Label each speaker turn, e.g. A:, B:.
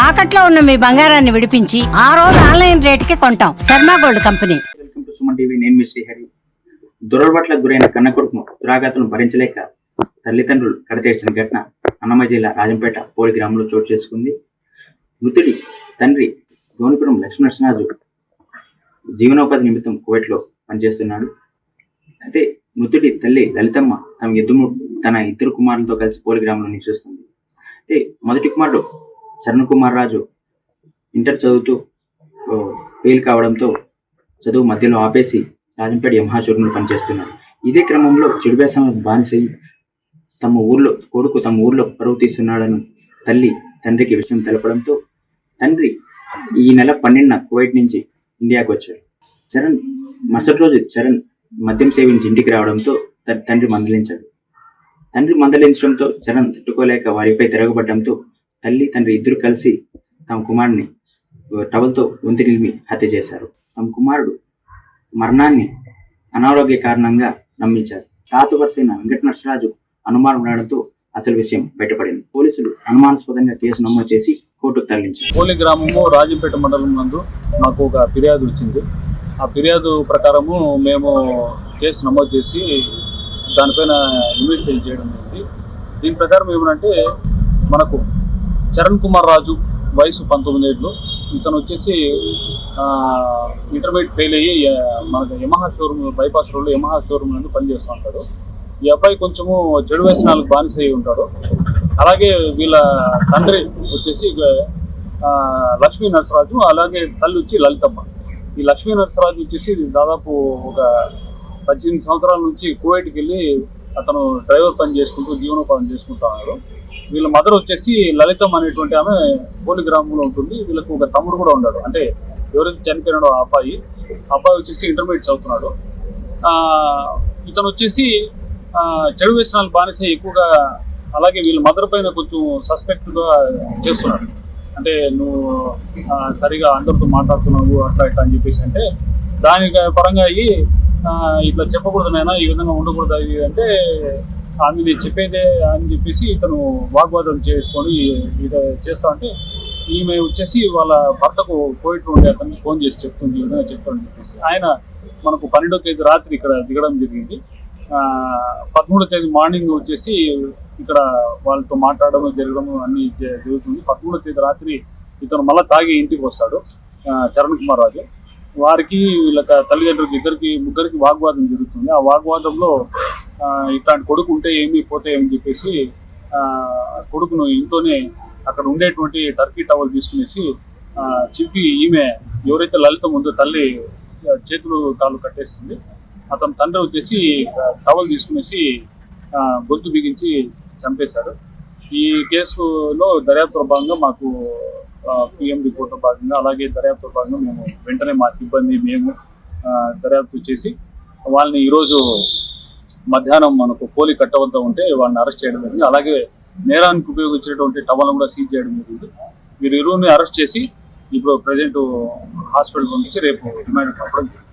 A: తాకట్లో ఉన్న మీ బంగారాన్ని విడిపించి ఆ రోజు ఆన్లైన్ రేటుకి కొంటాం. Sharma gold company.
B: Welcome to Suman TV. నేను మీ శ్రీహరి. దురలవాట్లకు గురైన కన్న కొడుకును దురాఘాతులను భరించలేక తల్లిదండ్రులు కడతేర్చిన ఘటన అన్నమయ్య జిల్లా రాజంపేట పోలి గ్రామంలో చోటు చేసుకుంది. మృతుడి తండ్రి గోనిపురం లక్ష్మీనరసింహరాజు జీవనోపాధి నిమిత్తం కువైట్లో పనిచేస్తున్నాడు. అయితే మృతుడి తల్లి లలితమ్మ తన ఇద్దరు కుమారులతో కలిసి పోలి గ్రామంలో నివసిస్తుంది. అయితే మొదటి కుమారుడు చరణ్ కుమార్ రాజు ఇంటర్ చదువుతూ ఫెయిల్ కావడంతో చదువు మధ్యలో ఆపేసి రాజంపేట యమహా షోరూంలో పనిచేస్తున్నాడు. ఇదే క్రమంలో చెడు వ్యసనాలకు బానిసై తమ ఊర్లో పరువు తీస్తున్నాడని తల్లి తండ్రికి విషయం తెలపడంతో తండ్రి ఈ నెల 12న కువైట్ నుంచి ఇండియాకు వచ్చాడు. మరుసటి రోజు చరణ్ మద్యం సేవించి ఇంటికి రావడంతో తండ్రి మందలించడంతో చరణ్ తట్టుకోలేక వారిపై తిరగబడడంతో తల్లి తండ్రి ఇద్దరు కలిసి తమ కుమారుడిని టవల్తో గొంతు నిలిమి హత్య చేశారు. తమ కుమారుడు మరణాన్ని అనారోగ్య కారణంగా నమ్మించారు. తాత వరుసైన వెంకట నరసరాజు అనుమానం ఉండడంతో అసలు విషయం బయటపడింది. పోలీసులు అనుమానాస్పదంగా కేసు నమోదు చేసి కోర్టుకు తరలించారు.
C: పోలి గ్రామము రాజంపేట మండలం నందు మాకు ఒక ఫిర్యాదు వచ్చింది. ఆ ఫిర్యాదు ప్రకారము మేము కేసు నమోదు చేసి దానిపైన ఇన్వెస్టిగేషన్ చేయడం జరిగింది. దీని ప్రకారం ఏమంటే మనకు చరణ్ కుమార్ రాజు వయసు 19 ఏళ్ళు. ఇతను వచ్చేసి ఇంటర్మీడియట్ ఫెయిల్ అయ్యి మనకు యమహా షోరూమ్ బైపాస్ రోడ్లో యమహా షోరూమ్ నుండి పనిచేస్తూ ఉంటాడు. ఈ అబ్బాయి కొంచెము చెడు వ్యసనాలకు బానిస అయి ఉంటాడు. అలాగే వీళ్ళ తండ్రి వచ్చేసి లక్ష్మీ నరసరాజు, అలాగే తల్లి వచ్చి లలితమ్మ. ఈ లక్ష్మీ నరసరాజు వచ్చేసి దాదాపు ఒక 18 సంవత్సరాల నుంచి కువైట్కి వెళ్ళి అతను డ్రైవర్ పని చేసుకుంటూ జీవనోపాధి చేసుకుంటున్నాడు. వీళ్ళ మదర్ వచ్చేసి లలితం అనేటువంటి ఆమె పోలి గ్రామంలో ఉంటుంది. వీళ్ళకు ఒక తమ్ముడు కూడా ఉన్నాడు. అంటే ఎవరైతే చనిపోయినాడో ఆ అబ్బాయి వచ్చేసి ఇంటర్మీడియట్ చదువుతున్నాడు. ఇతను వచ్చేసి చెడు వ్యసనాలు బానిస ఎక్కువగా. అలాగే వీళ్ళ మదర్ పైన కొంచెం సస్పెక్ట్గా చేస్తున్నాడు. అంటే నువ్వు సరిగా అందరితో మాట్లాడుతున్నావు అట్లా ఇట్లా అని చెప్పేసి అంటే దానికి పరంగా అయ్యి ఇట్లా చెప్పకూడదు నాయనా, ఈ విధంగా ఉండకూడదు అంటే ఆమె చెప్పేదే అని చెప్పేసి ఇతను వాగ్వాదం చేసుకొని ఇది చేస్తా అంటే ఈమె వచ్చేసి వాళ్ళ భర్తకు కోవిడ్ ఉండే అతనికి ఫోన్ చేసి చెప్తుంది, ఈ విధంగా చెప్తాడని చెప్పేసి ఆయన మనకు 12వ తేదీ రాత్రి ఇక్కడ దిగడం జరిగింది. 13వ తేదీ మార్నింగ్ వచ్చేసి ఇక్కడ వాళ్ళతో మాట్లాడడం జరగడం అన్ని జరుగుతుంది. 13వ తేదీ రాత్రి ఇతను మళ్ళీ తాగి ఇంటికి వస్తాడు చరణ్ కుమార్ రాజు. వారికి వీళ్ళ తల్లిదండ్రులకి ముగ్గురికి వాగ్వాదం జరుగుతుంది. ఆ వాగ్వాదంలో ఇట్లాంటి కొడుకు ఉంటే ఏమి పోతే ఏమని చెప్పేసి కొడుకును ఇంట్లోనే అక్కడ ఉండేటువంటి టర్కీ టవల్ తీసుకునేసి చింపి ఈమె ఎవరైతే లలితం ఉందో తల్లి చేతులు కాళ్ళు కట్టేస్తుంది. అతని తండ్రి వచ్చేసి టవల్ తీసుకునేసి గొంతు బిగించి చంపేశాడు. ఈ కేసులో దర్యాప్తులో భాగంగా మాకు పిఎం రిపోర్ట్లో భాగంగా అలాగే దర్యాప్తులో భాగంగా మేము వెంటనే మా సిబ్బంది మేము దర్యాప్తు చేసి వాళ్ళని ఈరోజు మధ్యాహ్నం మనకు పోలి కట్ట వద్ద ఉంటే వాళ్ళని అరెస్ట్ చేయడం జరిగింది. అలాగే నేరానికి ఉపయోగించేటువంటి టవల్ను కూడా సీజ్ చేయడం జరిగింది. వీరు ఇరువురిని అరెస్ట్ చేసి ఇప్పుడు ప్రజెంట్ హాస్పిటల్ పంపించి రేపు రిమాండ్ పంపడం జరిగింది.